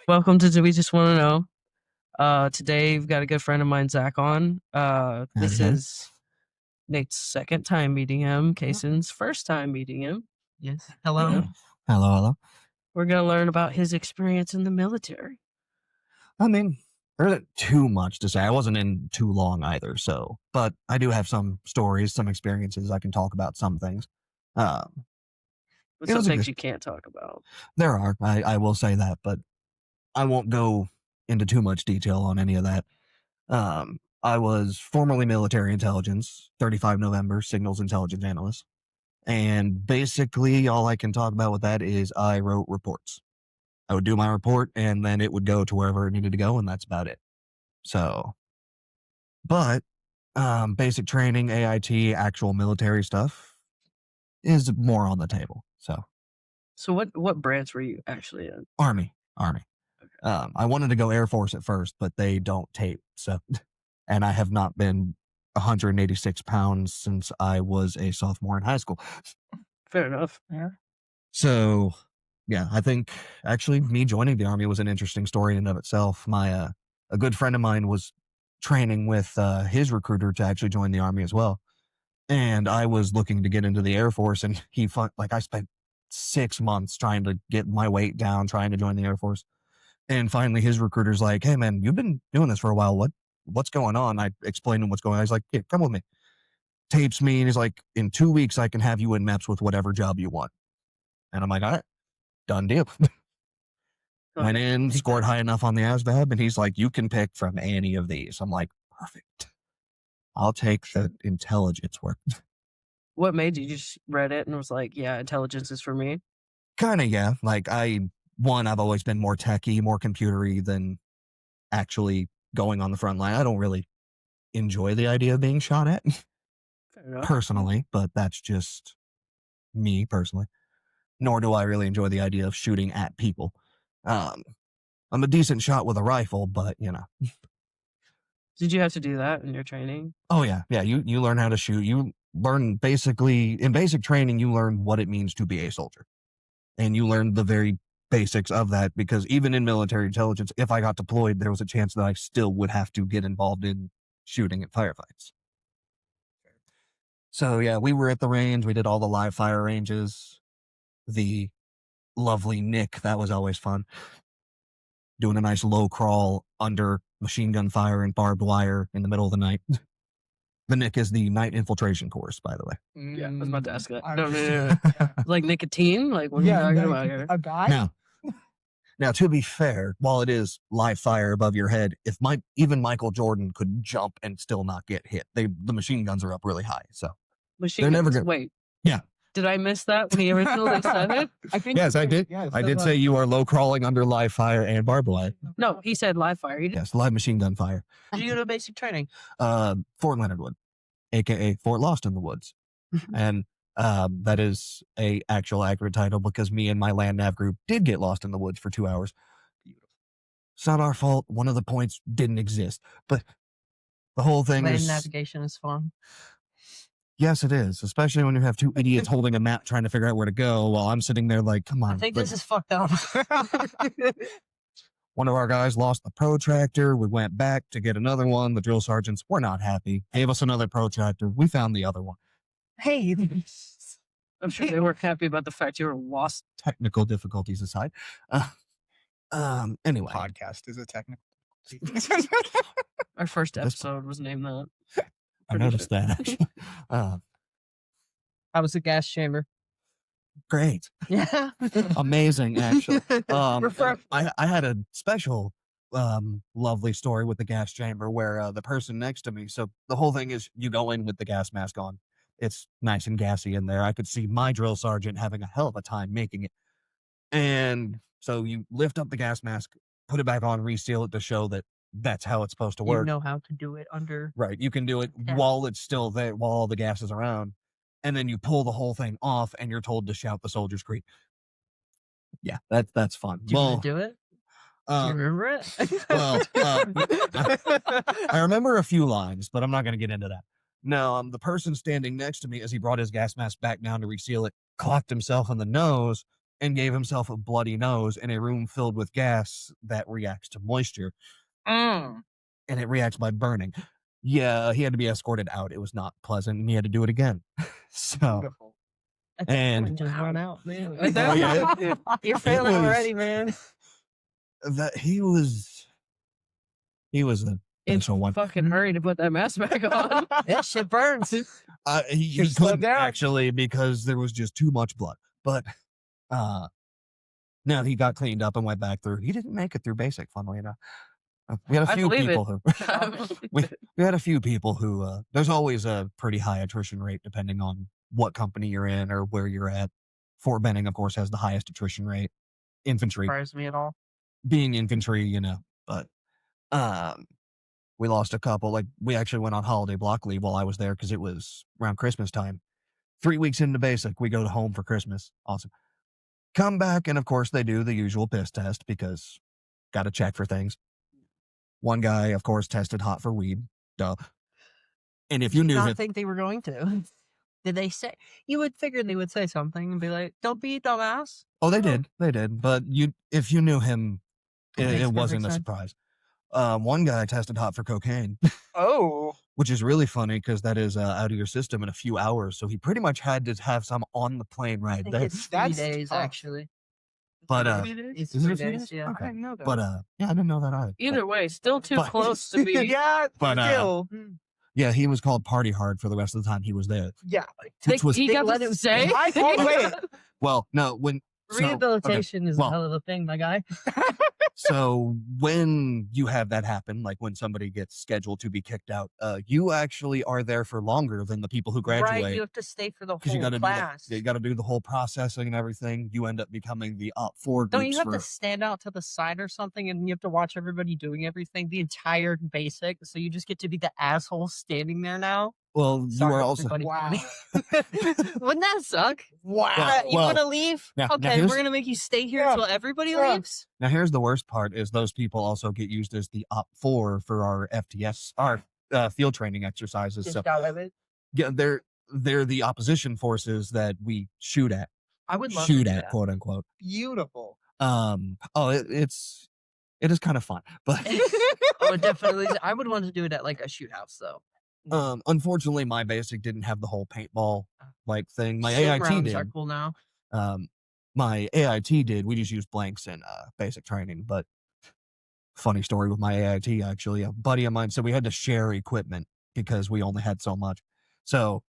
Welcome to Do We Just Want to Know. Today we've got a good friend of mine, Zach, on. This Howdy. is Nate's second time meeting him, Kaysen's first time meeting him. Yes. Hello. Yeah. Hello. We're going to learn about his experience in the military. I mean, there isn't too much to say. I wasn't in too long either, but I do have some stories, some experiences. I can talk about some things. But It some was a things good- you can't talk about. There are, I will say that, but I won't go into too much detail on any of that. I was formerly military intelligence, 35 November, signals intelligence analyst. And basically all I can talk about with that is I wrote reports. I would do my report and then it would go to wherever it needed to go, and that's about it. So, but basic training, AIT, actual military stuff is more on the table. So what branch were you actually in? Army. I wanted to go Air Force at first, but they don't tape. So, and I have not been 186 pounds since I was a sophomore in high school. Fair enough. Yeah. So, yeah, I think actually me joining the Army was an interesting story in and of itself. My a good friend of mine was training with his recruiter to actually join the Army as well, and I was looking to get into the Air Force, and I spent 6 months trying to get my weight down, trying to join the Air Force, and finally his recruiter's like, "Hey man, you've been doing this for a while. What's going on?" I explained to him what's going on. He's like, "Yeah, come with me." Tapes me, and he's like, "In 2 weeks I can have you in MEPS with whatever job you want." And I'm like, "All right, done deal." Went in, scored high enough on the ASVAB, and he's like, "You can pick from any of these." I'm like, "Perfect. I'll take the intelligence work." What made you just read it and was like, yeah, intelligence is for me? Kind of, yeah. Like I've always been more techy, more computery than actually going on the front line. I don't really enjoy the idea of being shot at Fair enough. personally, but that's just me personally. Nor do I really enjoy the idea of shooting at people. I'm a decent shot with a rifle, but Did you have to do that in your training? Oh yeah. You learn how to shoot. You learn basically in basic training. You learn what it means to be a soldier, and you learn the very basics of that. Because even in military intelligence, if I got deployed, there was a chance that I still would have to get involved in shooting at firefights. So yeah, we were at the range. We did all the live fire ranges. The lovely Nick, that was always fun. Doing a nice low crawl under machine gun fire and barbed wire in the middle of the night. The Nick is the night infiltration course, by the way. Yeah, I was about to ask that. No. Yeah. Like nicotine? Like what are you talking about here? A guy? Now, to be fair, while it is live fire above your head, even Michael Jordan could jump and still not get hit. The machine guns are up really high, so Machine they're never guns. gonna. Wait. Yeah. Did I miss that when he originally said it? I think Yes, I did. Yes, I did say you are low crawling under live fire and barbed wire. No, he said live fire. He did. Yes, live machine gun fire. Did you go to basic training? Fort Leonard Wood, aka Fort Lost in the Woods, and that is a actual accurate title because me and my land nav group did get lost in the woods for 2 hours. It's not our fault. One of the points didn't exist, but the whole thing Land is navigation is fun. yes, it is, especially when you have two idiots holding a map trying to figure out where to go while I'm sitting there like, come on. I think this is fucked up. One of our guys lost the protractor. We went back to get another one. The drill sergeants were not happy. Gave us another protractor. We found the other one. Hey. I'm sure they weren't happy about the fact you were lost. Technical difficulties aside. Anyway. Podcast is a technical. Our first episode was named that. I noticed that actually. How was the gas chamber? Great. Yeah. Amazing, actually. Refer- I had a special lovely story with the gas chamber where the person next to me, so the whole thing is you go in with the gas mask on. It's nice and gassy in there. I could see my drill sergeant having a hell of a time making it. And so you lift up the gas mask, put it back on, reseal it to show that that's how it's supposed to You work. know how to do it under. Right. You can do it Yeah. while it's still there, while all the gas is around. And then you pull the whole thing off and you're told to shout the Soldier's Creed. Yeah, that's fun. Do you want to do it? Do you remember it? well, I remember a few lines, but I'm not going to get into that. No, the person standing next to me, as he brought his gas mask back down to reseal it, clocked himself in the nose and gave himself a bloody nose in a room filled with gas that reacts to moisture, Mm. and it reacts by burning. Yeah, he had to be escorted out. It was not pleasant, and he had to do it again. So, Beautiful. That's and just run out, man. Oh, yeah, You're failing was- already, man. that he was a It's special one. fucking hurry to put that mask back on. That shit burns. He Should've slowed couldn't down. actually because there was just too much blood. But now he got cleaned up and went back through. He didn't make it through basic, funnily enough. We had a I few believe it. people who we had a few people who there's always a pretty high attrition rate depending on what company you're in or where you're at. Fort Benning, of course, has the highest attrition rate. Infantry, Surprised me at all. being infantry, but we lost a couple. Like, we actually went on holiday block leave while I was there because it was around Christmas time. 3 weeks into basic, we go to home for Christmas. Awesome. Come back, and of course they do the usual piss test because got to check for things. One guy, of course, tested hot for weed. Duh. And if you Did knew not him, think they were going to. Did they say? You would figure they would say something and be like, "Don't be a dumbass." oh, they did. But if you knew him, Makes it perfect wasn't a sense. surprise. One guy tested hot for cocaine, Oh, which is really funny because that is out of your system in a few hours. So he pretty much had to have some on the plane I right think there. it's 3 That's days tough. actually. But It's is it 3 a few days. days? Yeah. Okay. I didn't know that. But yeah, I didn't know that either. Either way, still too But- close to be. yeah, But still, yeah, he was called party hard for the rest of the time he was there. yeah. Which was he they got let to him say. wait. well, no, when so, okay. Rehabilitation is well- a hell of a thing, my guy. So when you have that happen, like when somebody gets scheduled to be kicked out, you actually are there for longer than the people who Right, graduate. you have to stay for the Because you whole got to class. you got to do the whole processing and everything. You end up becoming the op four Don't groups you have for. to stand out to the side or something, and you have to watch everybody doing everything, the entire basic? So you just get to be the asshole standing there now. Well, you Sorry, are also. everybody. Wow. Wouldn't that suck? Wow. You want to leave? Now Okay, here's- we're gonna make you stay here Yeah. until everybody Yeah. leaves. Now here's the worst part: is those people also get used as the op four for our FTS, our field training exercises. Just So got of it. yeah, they're the opposition forces that we shoot at, I would love to do that. quote unquote. Beautiful. It is kind of fun, but I would definitely. I would want to do it at like a shoot house though. unfortunately my basic didn't have the whole paintball like thing. My Shoot AIT rounds are did. cool now. My AIT did. We just used blanks in basic training. But funny story with my AIT, actually, a buddy of mine said we had to share equipment because we only had so much. So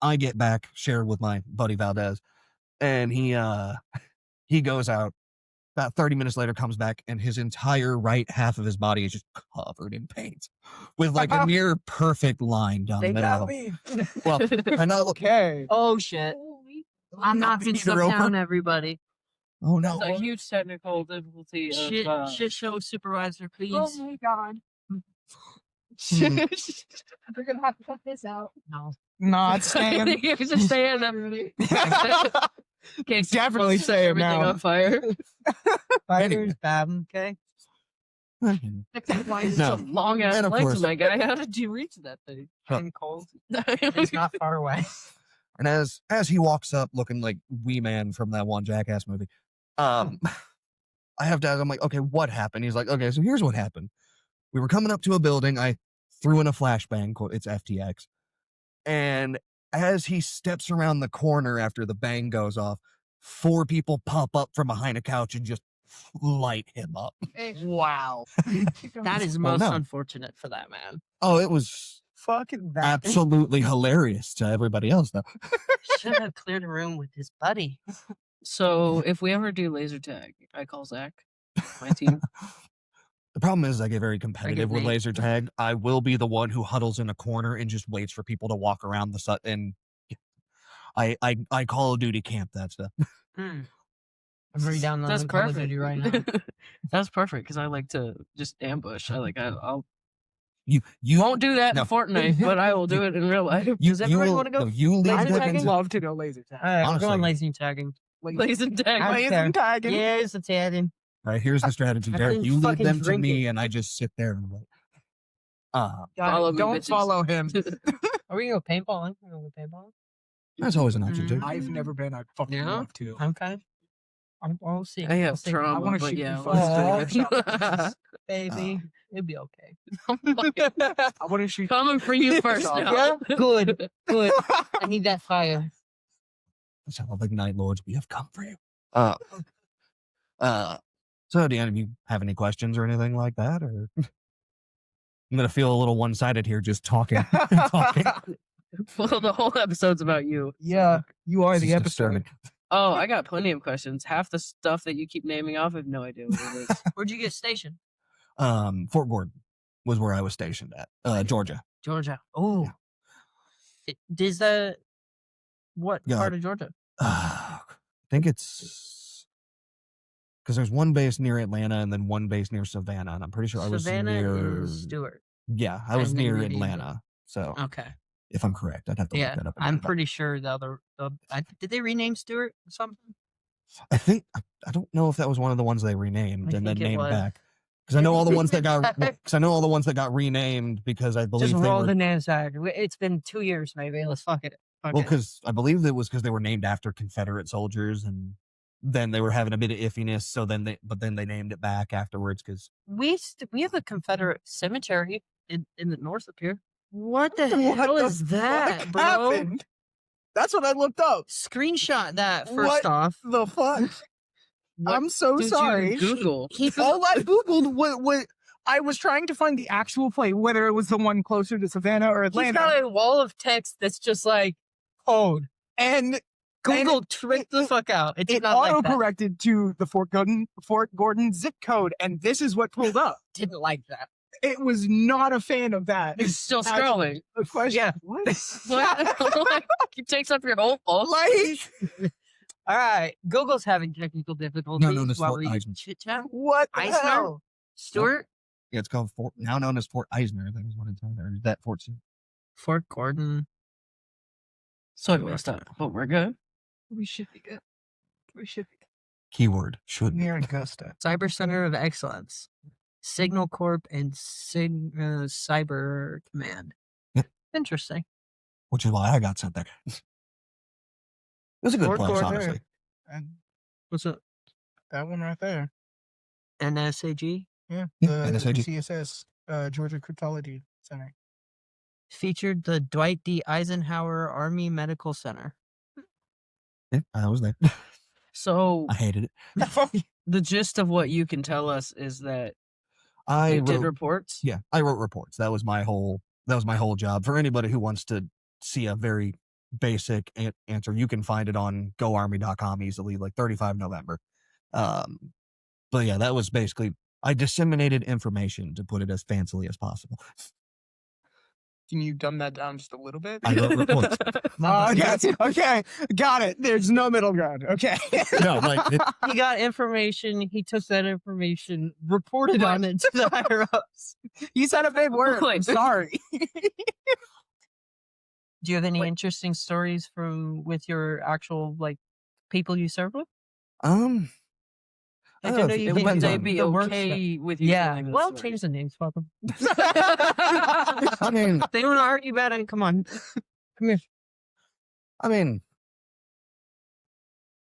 I get back, share with my buddy Valdez, and he goes out. About 30 minutes later, comes back, and his entire right half of his body is just covered in paint, with like a near perfect line down They the got middle. Well, I know. Okay. Oh shit! I'm not Peter fixing Roper? down everybody. Oh no! It's a huge technical difficulty. Of, Shit show supervisor, please. Oh my god. Hmm. We're gonna have to cut this out. No. Not staying. You're just saying everybody. Can't Definitely say it everything now. on fire. Fire's bad. Okay. Except why it's No. so Long ass And of legs, course- my guy. How did you reach that thing? Huh. And cold. It's not far away. And as he walks up looking like Wee Man from that one Jackass movie, I have to ask, I'm like, okay, what happened? He's like, okay, so here's what happened. We were coming up to a building. I threw in a flashbang, quote, it's FTX. And as he steps around the corner after the bang goes off, 4 people pop up from behind a couch and just light him up. Wow. That is most no. unfortunate for that man. Oh, it was Fucking that. absolutely hilarious to everybody else, though. Should have cleared a room with his buddy. So if we ever do laser tag, I call Zach, my team. The problem is I get very competitive with Nate. laser tag. I will be the one who huddles in a corner and just waits for people to walk around the and I Call of Duty camp that stuff. I'm very down on That's Call of perfect. Duty right now. That's perfect because I like to just ambush. I'll You won't do that No. in Fortnite, but I will do it in real life. Does everybody will- wanna go no, you leave laser them tagging? into- Love to go laser tag. Alright, we're going Honestly. laser tagging. Laser tag. I- Laser tagging. Here's the tagging. All right, here's the strategy, I Derek. can You lead fucking them to drink me, it. and I just sit there and wait. Follow me, Don't bitches. follow him. Are we gonna go paintballing? We're gonna go paintballing? That's always an option too. I've never been. I'd fucking Yeah? love to. Okay. I'll see. I have I'll see. trauma, wanna but shoot yeah, you let's do Aw, it. baby. It'd be okay. I want to shoot. Coming for you first now. Yeah, good, good. I need that fire. So, like Night Lords, we have come for you. So, do any of you have any questions or anything like that? Or I'm gonna feel a little one-sided here, just talking, talking. Well, the whole episode's about you. Yeah, you are This the is episode. disturbing. Oh, I got plenty of questions. Half the stuff that you keep naming off, I have no idea what it is. Where'd you get stationed? Fort Gordon was where I was stationed at, Georgia. Georgia. Oh. Does that what Yeah. part of Georgia? I think it's because there's one base near Atlanta and then one base near Savannah, and I'm pretty sure I was Savannah near. is Stewart. Yeah, I was and then near you named it. Atlanta. So Okay. if I'm correct, I'd have to Yeah, look that up. I'm again, but pretty sure the other. Did they rename Stewart or something? I think I don't know if that was one of the ones they renamed I and then think it named was. back. Because I know all the ones that got because I know all the ones that got renamed because I believe Just they roll were the names out. It's been 2 years, maybe. Let's fuck it. Fuck well it. because I believe it was because they were named after Confederate soldiers and then they were having a bit of iffiness. So then they named it back afterwards because We have a Confederate cemetery in the north up here. What the hell What the is that, fuck bro? happened? That's what I looked up. Screenshot that first What off. The fuck? What I'm so did you sorry. Google. All I googled what I was trying to find the actual place, whether it was the one closer to Savannah or He's Atlanta. got a wall of text that's just like code. And Google tricked the fuck out. It's it not like auto that. corrected to the Fort Gordon zip code, and this is what pulled up. Didn't like that. It was not a fan of that. It's still Actually, scrolling. The question, Yeah. what? What? It takes up your whole phone. Like, All right. Google's having technical difficulties known as while Fort we Eisner. chit chat. what the Eisner? hell? Stuart? yeah, it's called Fort now known as Fort Eisner. I think is what it's on there. Is that Fort? Fort Gordon. So we messed up, but we're good. We should be good. We should be Keyword should be. near Augusta. Cyber Center of Excellence. Signal Corp and Cyber Command. Yep. Interesting. Which is why I got sent there. It was a good Fort place, Gordon. honestly. And What's up? that one right there. NSAG? Yeah. Yeah, The NSAG. CSS, Georgia Cryptology Center. Featured the Dwight D. Eisenhower Army Medical Center. Yeah, I was there. So I hated it. the gist of what you can tell us is that I you did wrote, reports. yeah, I wrote reports. That was my whole job. For anybody who wants to see a very basic answer, you can find it on goarmy.com easily, like 35 November. But yeah, that was basically I disseminated information to put it as fancily as possible. Can you dumb that down just a little bit? I wrote reports. Yes. Okay. Got it. There's no middle ground. Okay. No, like it, He got information. He took that information, reported on it to the higher ups. You said a big word. I'm Wait. sorry. Do you have any Wait. interesting stories from with your actual like people you serve with? I Like, don't know, you it think depends they They'd on- be the worst okay with you. Yeah. telling us Well, stories. change the names. Fuck them. I mean, They don't argue about it. Come on. Come here.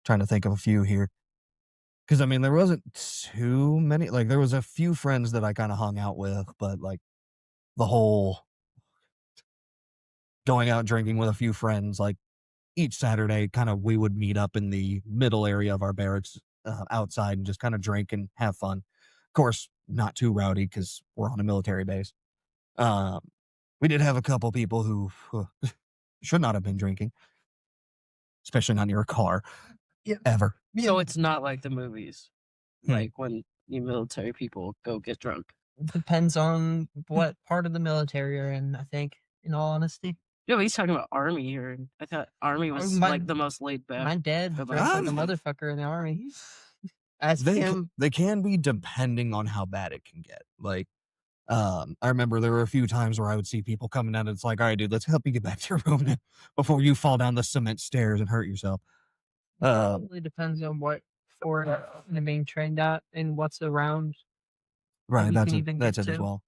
Trying to think of a few here. Because, I mean, there wasn't too many. Like, there was a few friends that I kind of hung out with, but, like, the whole going out drinking with a few friends, like, each Saturday, kind of, we would meet up in the middle area of our barracks outside and just kind of drink and have fun. Of course, not too rowdy because we're on a military base. We did have a couple people who should not have been drinking, especially not near a car. Yeah. Ever. So it's not like the movies, Hmm. like when you military people go get drunk. Depends on what part of the military you're in, I think, in all honesty. Yeah, but he's talking about army here. And I thought army was my- like the most laid back. My dad Go drank back. like a motherfucker in the army. As They him, they can be depending on how bad it can get. Like, I remember there were a few times where I would see people coming down and it's like, all right, dude, let's help you get back to your room now before you fall down the cement stairs and hurt yourself. probably depends on what fort they're being trained at and what's around. Right, you that's can it, even that's get it as to. well.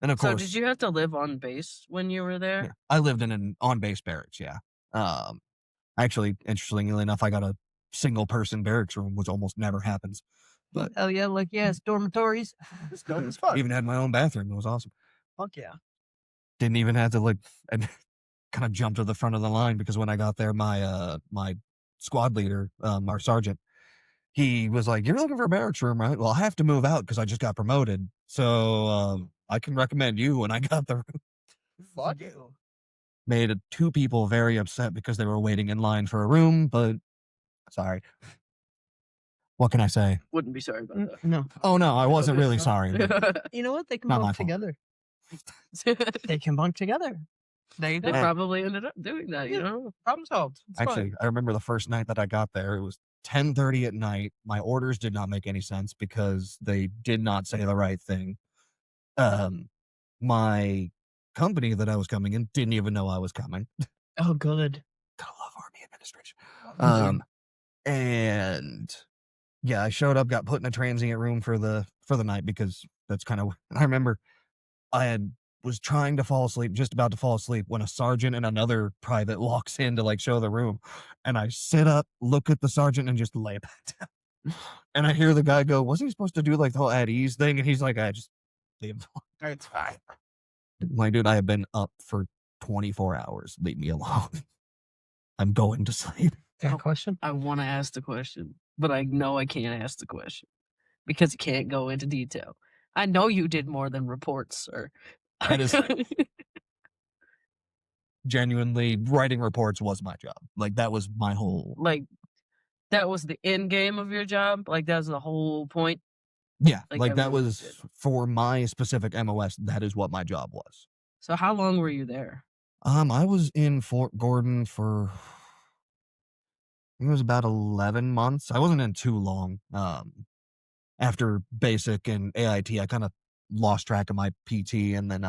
And of So course, did you have to live on base when you were there? yeah, I lived in an on-base barracks. Yeah. Actually, interestingly enough, I got a single person barracks room, which almost never happens. But Hell yeah, like yes, dormitories. It's dope as fuck. even had my own bathroom. It was awesome. Fuck yeah. Didn't even have to like and kind of jump to the front of the line because when I got there, my squad leader, our sergeant, he was like, "You're looking for a barracks room, right? Well, I have to move out because I just got promoted, so I can recommend you." When I got the room, Fuck you. made two people very upset because they were waiting in line for a room. But sorry, what can I say? Wouldn't be sorry about No. Oh no, I wasn't really sorry. but that. You know what? They can Not my bunk fault. together. They can bunk together. There you They go. probably ended up doing that, you know? Problem solved. It's fine. Actually, I remember the first night that I got there. It was 10:30 at night. My orders did not make any sense because they did not say the right thing. My company that I was coming in didn't even know I was coming. Oh, good. Gotta love Army administration. And yeah, I showed up, got put in a transient room for the night because that's kind of. I remember was trying to fall asleep, just about to fall asleep, when a sergeant and another private walks in to like show the room, and I sit up, look at the sergeant, and just lay back down. And I hear the guy go, "Wasn't he supposed to do like the whole at ease thing?" And he's like, "I just leave him alone." It's fine. My dude, I have been up for 24 hours. Leave me alone. I'm going to sleep. Got a question? I want to ask the question, but I know I can't ask the question because you can't go into detail. I know you did more than reports, sir. That is genuinely writing reports was my job. Like that was my whole. like, that was the end game of your job? Like, that was the whole point? Yeah, like like that everyone was did. for my specific MOS. That is what my job was. So how long were you there? I was in Fort Gordon for I think it was about 11 months. I wasn't in too long. After basic and AIT, I kind of lost track of my PT and then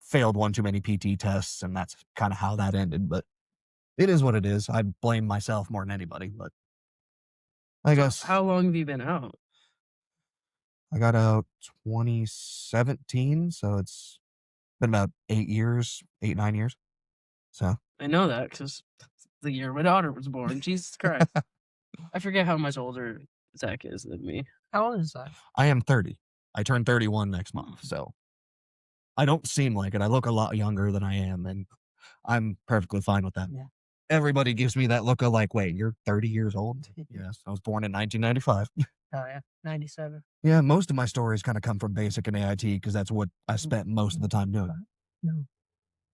failed one too many PT tests, and that's kind of how that ended. But it is what it is. I blame myself more than anybody. But I guess How long have you been out? I got out 2017, so it's been about 8 years, 9 years. So I know that because the year my daughter was born. Jesus Christ. I forget how much older Zach is than me. How old is that? I am 30. I turn 31 next month, so I don't seem like it. I look a lot younger than I am, and I'm perfectly fine with that. Yeah. Everybody gives me that look of like, wait, you're 30 years old? Yes, I was born in 1995. Oh, yeah. 97. Yeah, most of my stories kind of come from basic and AIT because that's what I spent most of the time doing. No.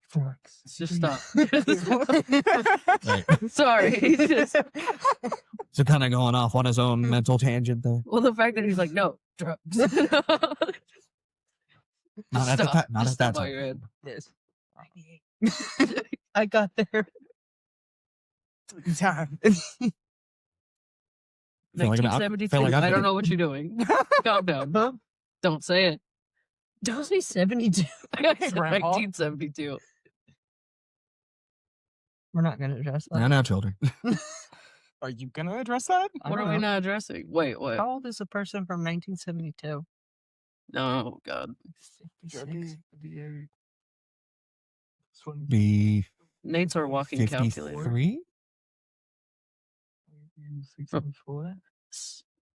Forks. Just stop. Right. Sorry. He's just, So kind of going off on his own mental tangent there. well, the fact that he's like, no, drugs. Not at the Stop. time. Not Just at that stop while time. you're in. Yes. I got there. Time. Feel like an op- 1972. feel like I'm I don't doing- know what you're doing. Calm down. Huh? Don't say it. Don't say 72. I said Grandpa. 1972. We're not going to address that. Now, children. Are you gonna address that? I What don't are we know. not addressing? Wait, what? How old is a person from 1972? Oh, God. 56. Be Nate's our walking calculator. 53?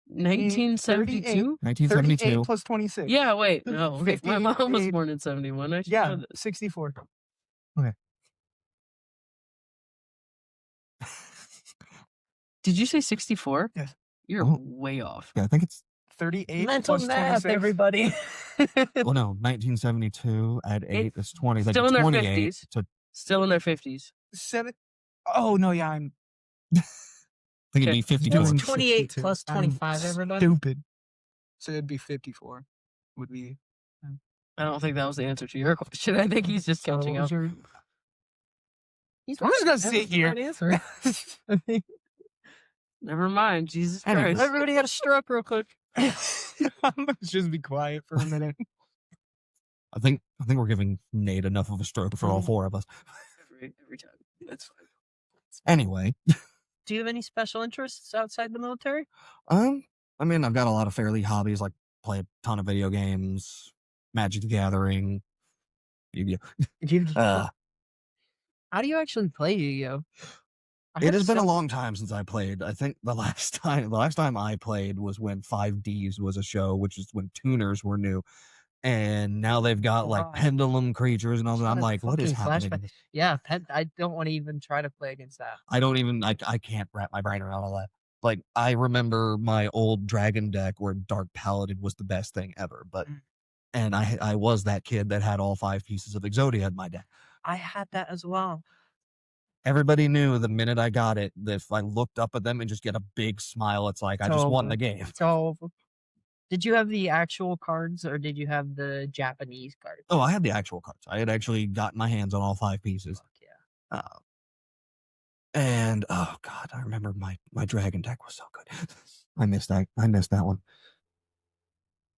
1972? 1972. 38 plus 26. Yeah, wait. No. My mom was 58. born in 71. I should Yeah, know this. 64. Did you say 64? Yes. You're Oh. way off. Yeah, I think it's 38 Mental plus math, 26. everybody. well, no, 1972 at 8 is 20. Like still in their 28. 50s. So I Still in their 50s. Seven. Oh, no, yeah, I'm think it'd Okay. be 54. It's doing 28 62. plus I'm 25, everybody. Stupid. So it'd be 54. Would be. I don't think that was the answer to your question. I think he's just So catching what was up. your- He's I'm just gonna that sit was the here. right answer. I think Never mind. Jesus Anyways. Christ. everybody had a stroke real quick. Let's just be quiet for a minute. I think we're giving Nate enough of a stroke for all four of us. Every time. That's fine. Anyway, Do you have any special interests outside the military? I mean, I've got a lot of fairly hobbies, like play a ton of video games, Magic the Gathering, Yu-Gi-Oh. Do you, Uh, how do you actually play Yu-Gi-Oh? I It have has been a some- long time since I played. I think the last time I played was when 5Ds was a show, which is when tuners were new. And now they've got like God. pendulum creatures and all that. I'm God, like, what is fucking flashback. happening? Yeah, I don't want to even try to play against that. I can't wrap my brain around all that. Like, I remember my old dragon deck where Dark Paladin was the best thing ever, but Mm. and I was that kid that had all 5 pieces of Exodia in my deck. I had that as well. Everybody knew the minute I got it that if I looked up at them and just get a big smile, it's like I just won over. the game. So, did you have the actual cards or did you have the Japanese cards? Oh, I had the actual cards. I had actually gotten my hands on all 5 pieces. Fuck yeah. And oh god, I remember my dragon deck was so good. I missed that one.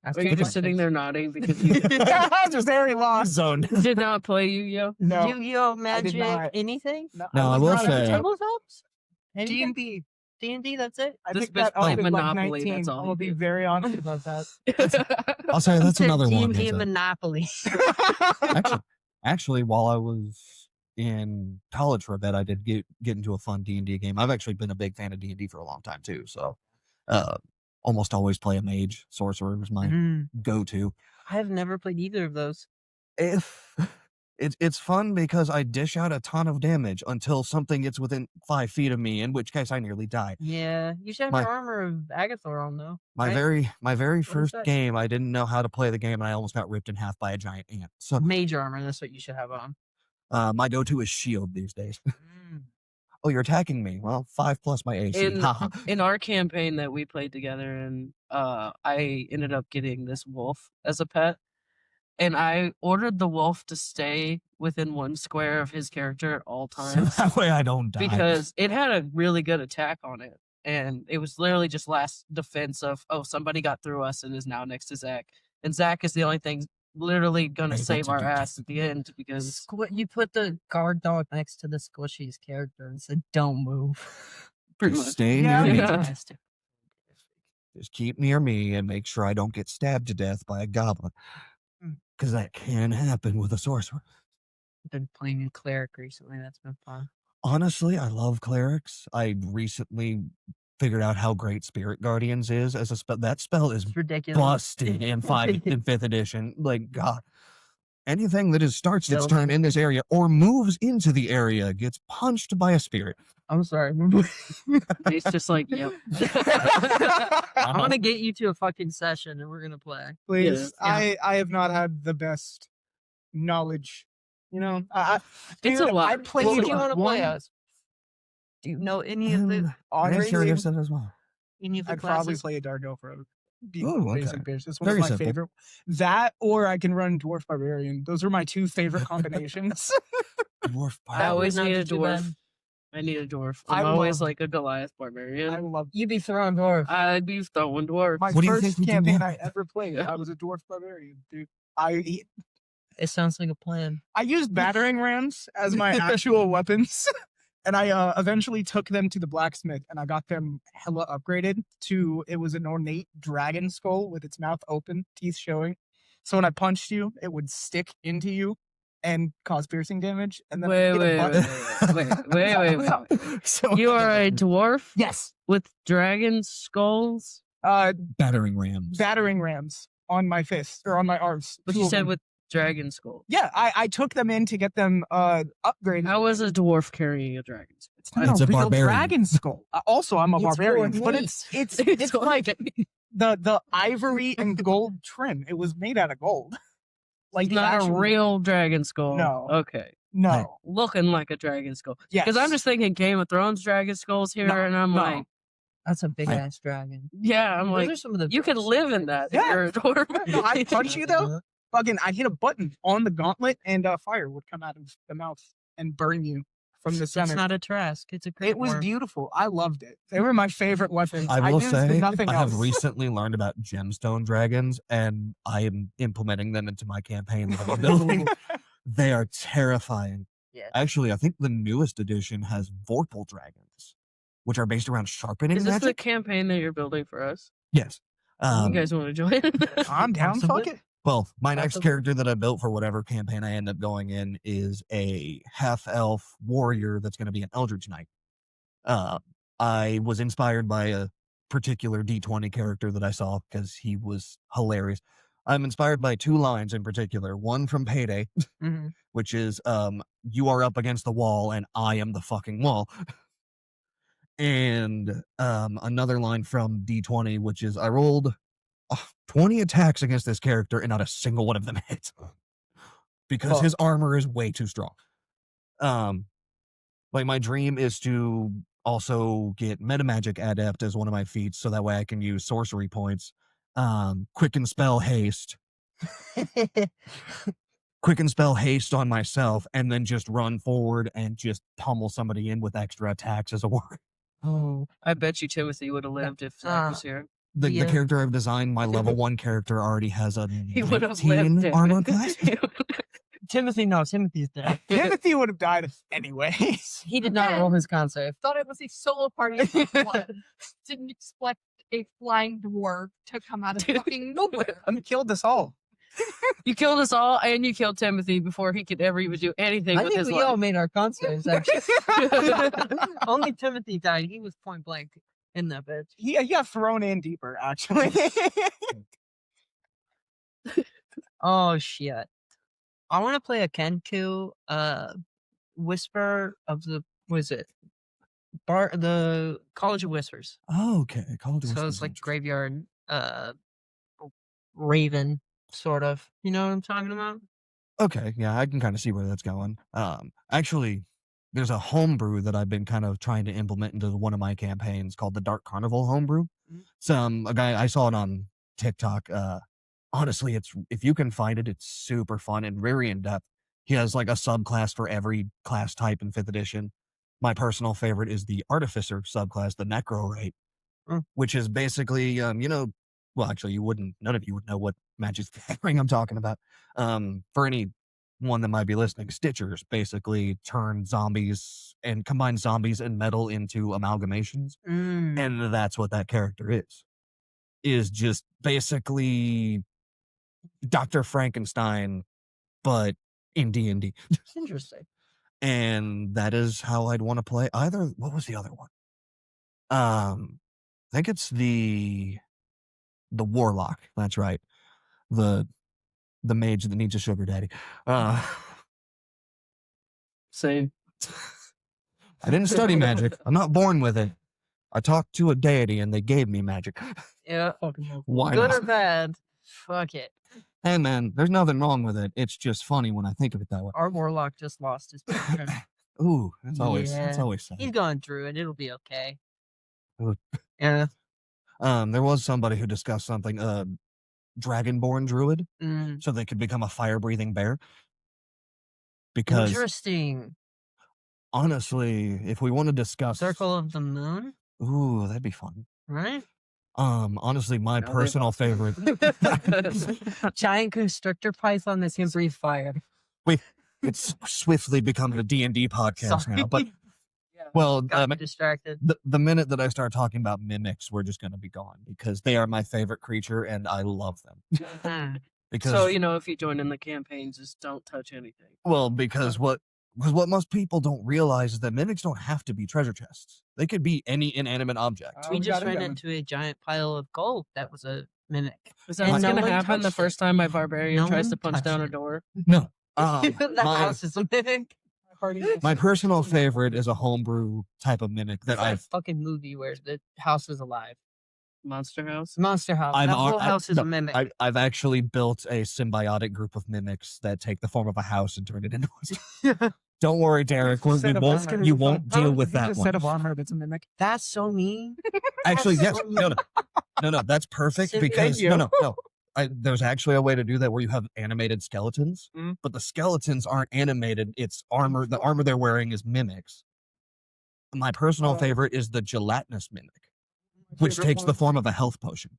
That's Are you good just sitting ones. there nodding because you Just very lost. Zone. did not play Yu-Gi-Oh? No. Yu-Gi-Oh! I did Magic, not. anything? No, was I will not a say- fan. Tabletops? Anything? D&D. D&D, that's it? I This picked bitch that up played at like Monopoly, 19. that's all I'm he gonna be did. very honest about that. I'll say that's another one. D&D that's a- Monopoly. actually, while I was in college for a bit, I did get into a fun D&D game. I've actually been a big fan of D&D for a long time too. So, almost always play a mage. Sorcerer was my go-to. I have never played either of those. If it's fun because I dish out a ton of damage until something gets within 5 feet of me, in which case I nearly die. Yeah, you should have My- your armor of Agathor on though. My right? very is first that? game, I didn't know how to play the game, and I almost got ripped in half by a giant ant. So Mage armor, that's what you should have on. my go-to is shield these days. Oh, you're attacking me. Well, 5+ my AC. in Haha. in our campaign that we played together, and I ended up getting this wolf as a pet, and I ordered the wolf to stay within 1 square of his character at all So times that way I don't die. because it had a really good attack on it, and it was literally just last defense of, oh, somebody got through us and is now next to Zach, and Zach is the only thing literally gonna Able save to our do ass at the end because You put the guard dog next to the Squishy's character and said, "Don't move." pretty Just much. stay Yeah. near me. Yeah. Fantastic. Just keep near me and make sure I don't get stabbed to death by a goblin. Hmm. Because that can happen with a sorcerer. I've been playing a cleric recently. That's been fun. Honestly, I love clerics. I recently figured out how great Spirit Guardians is as a spell. That spell is It's ridiculous. busted in 5th edition. Like, God. Anything that starts its Still- turn in this area or moves into the area gets punched by a spirit. I'm sorry. He's just like, yep. I'm gonna get you to a fucking session and we're gonna play. Please. Yeah. I have not had the best knowledge. You know, It's a dude, lot. I played What would you want to play one- as? Do you know any of the I'm honestly, curious as well. any of the I'd probably classes? play a Dargo for a Ooh, basic okay. bitch. This one's Very my simple. favorite. That or I can run Dwarf Barbarian. Those are my 2 favorite combinations. Dwarf I That always would not need a be too dwarf. bad. I need a dwarf. I I'm always love- like a Goliath barbarian. I love You be throwing dwarf. I'd be throwing dwarf. my What do you first think we do campaign now? I ever played. I was a Dwarf Barbarian, dude. It sounds like a plan. I used battering rams as my actual weapons, and I eventually took them to the blacksmith, and I got them hella upgraded to. It was an ornate dragon skull with its mouth open, teeth showing. So when I punched you, it would stick into you and cause piercing damage. And then I Wait, hit a wait, button- wait. So You are a dwarf Yes, with dragon skulls, battering rams. battering rams on my fist or on my arms. but two you of said them. with dragon skulls. Yeah, I took them in to get them upgraded. How is a dwarf carrying a dragon skull? It's not It's a a real barbarian. dragon skull. Also, I'm a It's barbarian, but ornate. it's like the ivory and gold trim. It was made out of gold. Like the not actual- a real dragon skull. No. Okay. No. Looking like a dragon skull. Yes. Because I'm just thinking Game of Thrones dragon skulls here, No, and I'm no. like, That's a big ass dragon. yeah, I'm Those like, are some of the you could best. live in that Yeah. if you're a dwarf. No, I punch you though. Fucking, I hit a button on the gauntlet, and fire would come out of the mouth and burn you from the It's center. not a Trask. It's a great It was worm. beautiful. I loved it. They were my favorite weapons. I will used say, nothing I else. have recently learned about gemstone dragons, and I am implementing them into my campaign that I'm building. They are terrifying. Yeah. Actually, I think the newest edition has Vorpal dragons, which are based around sharpening Is this the magic. campaign that you're building for us? Yes. You guys want to join? I'm down. Fuck Possibly. it. Well, my next Possibly. character that I built for whatever campaign I end up going in is a half-elf warrior that's going to be an Eldritch Knight. I was inspired by a particular D20 character that I saw because he was hilarious. I'm inspired by 2 lines in particular. One from Payday, Mhm. which is, "You are up against the wall, and I am the fucking wall." And another line from D20, which is, "I rolled 20 attacks against this character, and not a single one of them hit because Fuck. his armor is way too strong." Like, my dream is to also get Metamagic Adept as one of my feats, so that way I can use sorcery points. Quicken Spell Haste. Quicken Spell Haste on myself, and then just run forward and just pummel somebody in with extra attacks as a warrior. Oh, I bet you Timothy would have lived if Zach was here. The Yeah. character I've designed, my level 1 character already has a He would have 19 lived. armor class. Timothy, no, Timothy's dead. Timothy would have died anyways. He did not roll his con save. Thought it was a solo party. of one. Didn't expect a flying dwarf to come out of fucking nowhere. I killed us all. You killed us all, and you killed Timothy before he could ever even do anything I with think his we all life. made our con saves, actually. Only Timothy died. He was point blank in that bitch. He got thrown in deeper, actually. Oh, shit. I want to play a Kenku, Whisper of the, what is it? The College of Whispers. Oh, okay. Call So it's like graveyard, Raven, sort of. You know what I'm talking about? Okay, yeah, I can kind of see where that's going. Actually, there's a homebrew that I've been kind of trying to implement into one of my campaigns called the Dark Carnival homebrew. It's a guy I saw it on TikTok. Honestly, it's if you can find it, it's super fun and very in depth. He has like a subclass for every class type in 5th edition. My personal favorite is the Artificer subclass, the Necrorite, which is basically, well, actually, none of you would know what Magic the Gathering I'm talking about. For anyone that might be listening, Stitchers basically turn zombies and combine zombies and metal into amalgamations. And that's what that character is just basically Dr. Frankenstein, but in D&D. Interesting. And that is how I'd want to play either. What was the other one? I think it's the Warlock. That's right. The mage that needs a sugar daddy. Same. I didn't study magic. I'm not born with it. I talked to a deity and they gave me magic. Yeah. Why Good not? or bad. Fuck it. Hey man, there's nothing wrong with it. It's just funny when I think of it that way. Our Warlock just lost his patron. Ooh, that's always Yeah. sad. He's going through it. It'll be okay. Ooh. Yeah. There was somebody who discussed something, Dragonborn druid, so they could become a fire-breathing bear. Because Interesting. honestly, if we want to discuss Circle of the Moon, ooh, that'd be fun. right? Honestly, my No, they personal favorite. Giant constrictor python that can breathe fire. It's swiftly become a D&D podcast Sorry. now, but well, Got me distracted. the minute that I start talking about mimics, we're just going to be gone because they are my favorite creature and I love them. Because So, if you join in the campaign, just don't touch anything. because what most people don't realize is that mimics don't have to be treasure chests. They could be any inanimate object. We we just got ran them. into a giant pile of gold that was a mimic. Is that And what's no going to one happen the touched first it. time my barbarian No tries one to punch touched down a it. door? No. The my- house is a mimic. My personal favorite is a homebrew type of mimic that It's that I've fucking movie where the house is alive. Monster House? Monster House. I've That whole I- house is no, a mimic. I've actually built a symbiotic group of mimics that take the form of a house and turn it into a Don't worry, Derek. Set of armor. You won't deal with It's that a set of one. armor that's a mimic. That's so mean. Actually, yes. so No. That's perfect Thank because you. no. There's actually a way to do that where you have animated skeletons, but the skeletons aren't animated. It's armor. The armor they're wearing is mimics. My personal favorite is the gelatinous mimic, which takes the form of a health potion.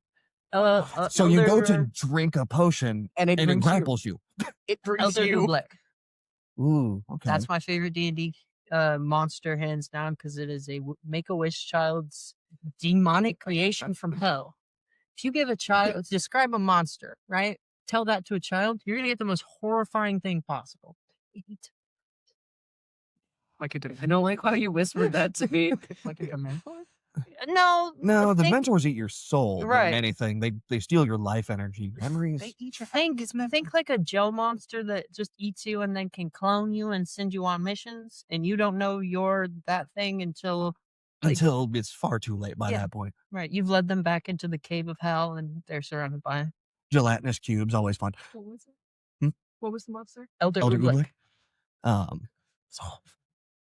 So you go to drink a potion And it and it brings you. grapples you. It brings Elder you. Dublek. Ooh, okay. That's my favorite D&D monster, hands down, because it is a Make-A-Wish child's demonic creation from hell. If you give a child, describe a monster, right? Tell that to a child, you're going to get the most horrifying thing possible. Like it didn't. I don't like how you whispered that to me. Like a mentor? No, No, the think, mentors eat your soul more Right. than anything. They steal your life energy, memories. They eat your think like a gel monster that just eats you and then can clone you and send you on missions, and you don't know you're that thing until like, Until it's far too late by Yeah. that point. right. You've led them back into the cave of hell, and they're surrounded by Gelatinous cubes, always fun. What was it? Hmm? What was the monster? Elder Elder Oobleck. Oobleck. So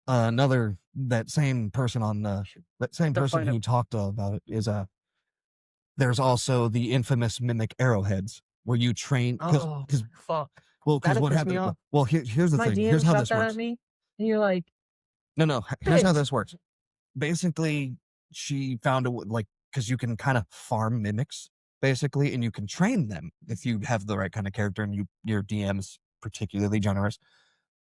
another that same person on that same The person final- who talked about it is there's also the infamous mimic arrowheads where you train Oh, because fuck. well because That'd what piss me happened off. well here's the My thing DM here's how shot this that works. at me, and you're like, No, here's how Bitch. this works. Basically, she found because you can kind of farm mimics basically, and you can train them if you have the right kind of character and your DM is particularly generous.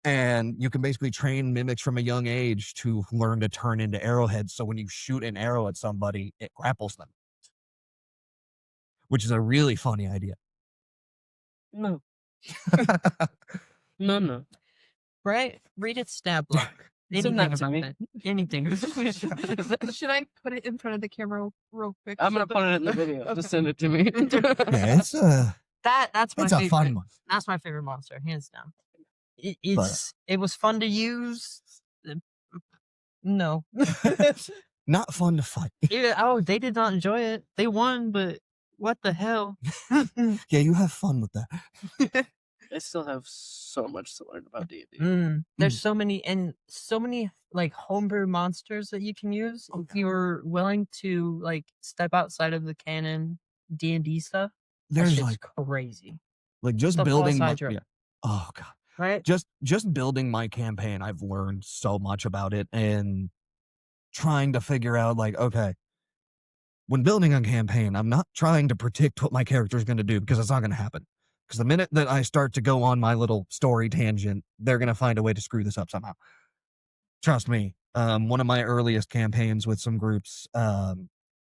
And you can basically train mimics from a young age to learn to turn into arrowheads. So when you shoot an arrow at somebody, it grapples them, which is a really funny idea. No. No. right? Read its stab block. Send Anything that to about me. that. Anything. Should I put it in front of the camera real quick? I'm gonna put it in the video. Just send it to me. Yeah, it's That's my it's a favorite. fun one. That's my favorite monster, hands down. But- It was fun to use. No. Not fun to fight. They did not enjoy it. They won, but what the hell? Yeah, you have fun with that. I still have so much to learn about D&D. There's so many like homebrew monsters that you can use if you're willing to like step outside of the canon D&D stuff. That There's shit's like crazy, just the building boss my, hydra. yeah. Oh god. right? Just building my campaign, I've learned so much about it and trying to figure out like, okay, when building a campaign, I'm not trying to predict what my character is going to do because it's not going to happen. Because the minute that I start to go on my little story tangent, they're going to find a way to screw this up somehow. Trust me. One of my earliest campaigns with some groups, I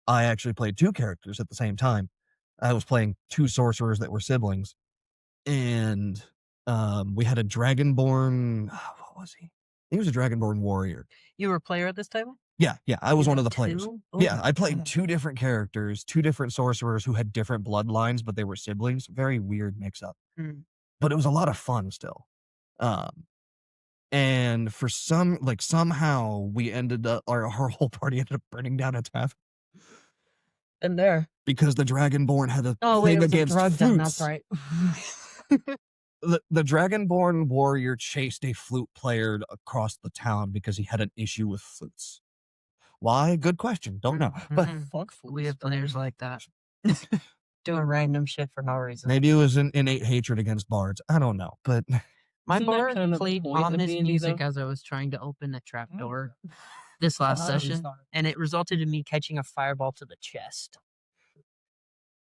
actually played two characters at the same time. I was playing two sorcerers that were siblings, and we had a dragonborn. What was he? He was a dragonborn warrior. You were a player at this table? Yeah, I was You one had of the players. two? Yeah, Oh, I played God. two different characters, two different sorcerers who had different bloodlines, but they were siblings. Very weird mix up. Hmm. But it was a lot of fun still. And for somehow we ended up our whole party ended up burning down a tavern And there. because the dragonborn had a Oh wait, thing it was a against drug den. flutes. That's right. The dragonborn warrior chased a flute player across the town because he had an issue with flutes. Why? Good question. Don't know. But Fuck, we have players like that. Doing random shit for no reason. maybe it was an innate hatred against bards. I don't know. But My Isn't that bard kind of the played point of ominous D&D music though? as I was trying to open a trapdoor this last I always session, thought- and it resulted in me catching a fireball to the chest.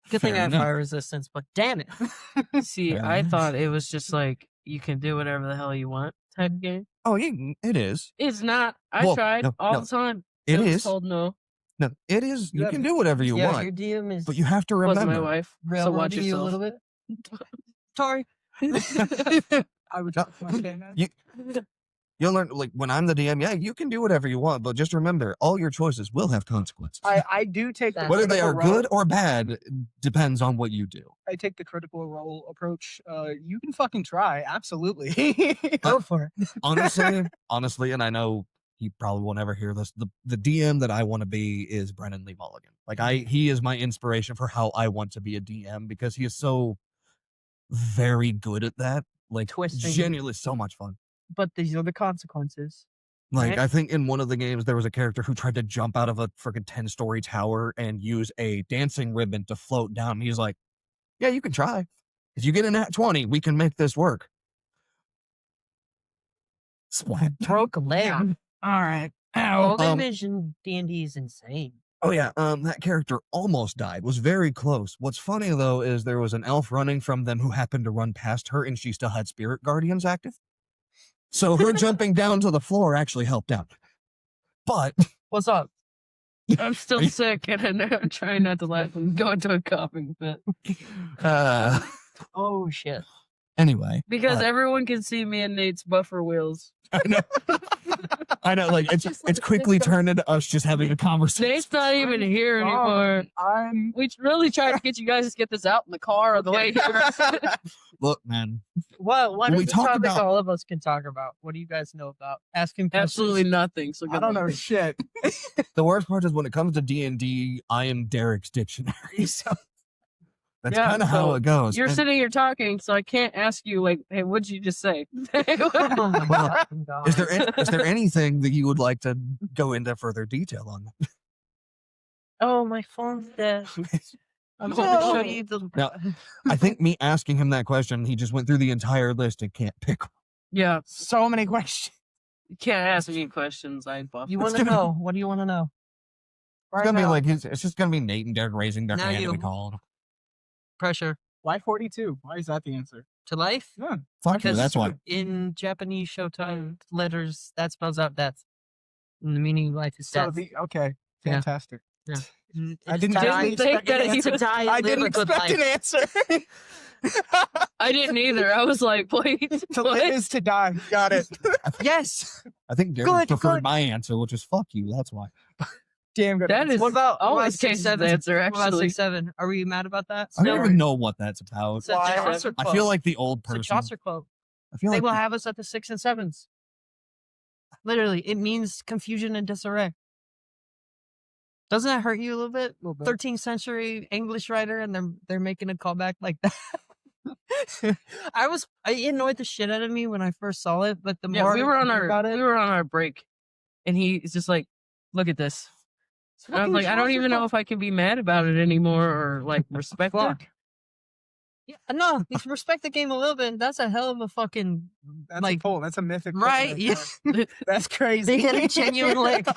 Good thing Fair I have enough. fire resistance, but damn it. See, Fair I enough. thought it was just like you can do whatever the hell you want type game. oh, yeah, it is. It's not. I Well, tried no, all no. the time. It I was is. told no. No, it is. You Yeah, can do whatever you yeah, want, your DM is but you have to Wasn't my remember. wife. So railroading watch you a yourself. little bit. Sorry. I would No. understand that. You'll learn, like, when I'm the DM, yeah, you can do whatever you want, but just remember, all your choices will have consequences. I do take the That's- Whether they are critical role- good or bad depends on what you do. I take the critical role approach. You can fucking try, absolutely. Go for it. Honestly, and I know he probably won't ever hear this. The DM that I want to be is Brennan Lee Mulligan. Like he is my inspiration for how I want to be a DM because he is so very good at that. Like Twisting. genuinely so much fun. But these are the consequences. Like Right. I think in one of the games there was a character who tried to jump out of a freaking 10-story tower and use a dancing ribbon to float down. He's like, "Yeah, you can try. If you get a nat 20, we can make this work." Splat. Broke a leg. All right. All Ow. Vision D&D is insane. Oh yeah, that character almost died. Was very close. What's funny though is there was an elf running from them who happened to run past her, and she still had spirit guardians active. So her jumping down to the floor actually helped out. But What's up? I'm still sick, and I'm trying not to laugh and go into a coughing fit Oh shit. anyway, because But- everyone can see me and Nate's buffer wheels. I know. I know, like it's quickly turned into us just having a conversation. Nate's not even here anymore. I'm We really tried to get you guys to get this out in the car on the way here. Look, man, What When we is the talk topic about- all of us can talk about? What do you guys know about? Asking Absolutely nothing. So I don't know shit. the worst part is when it comes to D&D, I am Derek's dictionary. So that's Yeah, kind of how so it goes. You're And- sitting here talking, so I can't ask you like, "Hey, what'd you just say?" Oh my Well, fucking God. is there anything that you would like to go into further detail on? Oh, my phone's dead. I'm No. gonna show you the. No. I think me asking him that question, he just went through the entire list and can't pick one. Yeah, So many questions. you can't ask me questions. I buff. You want to gonna- know? What do you want to know? It's gonna be like it's just gonna be Nate and Derek raising their Now hand and we you- call him. Pressure Why 42? Why is that the answer? to life. Yeah. Fuck you, Because that's why. in Japanese Showtime letters, that spells out death. And the meaning of life is So death. okay, Yeah. fantastic. I It's didn't to die- didn't think that it's to he- die and I live didn't a good expect an life. answer. I didn't either. I was like, "Wait, To what?" live is to die. Got it. Yes. I think Derek Good, preferred good. my answer, which is fuck you. That's why. Damn good. That answer. is What about always 6, Case's 7? answer. What about Actually, 6, 7? Are we mad about that? I don't No. even know what that's about. It's a Why? Chaucer I quote. feel like the old It's a person. Chaucer quote. I feel They like will have us at the 6 and 7s. Literally, it means confusion and disarray. Doesn't that hurt you a little bit? Little bit. 13th century English writer, and they're making a callback like that. It annoyed the shit out of me when I first saw it, but the yeah, more we I were on think our about it, break, and he's just like, "Look at this." And I was like, "I don't even know if I can be mad about it anymore or like respect it." Fuck. Yeah, no, you respect the game a little bit. That's a hell of a fucking That's like- a poll. That's a mythic. poll right. Yeah. there. That's crazy. They get a genuine lick.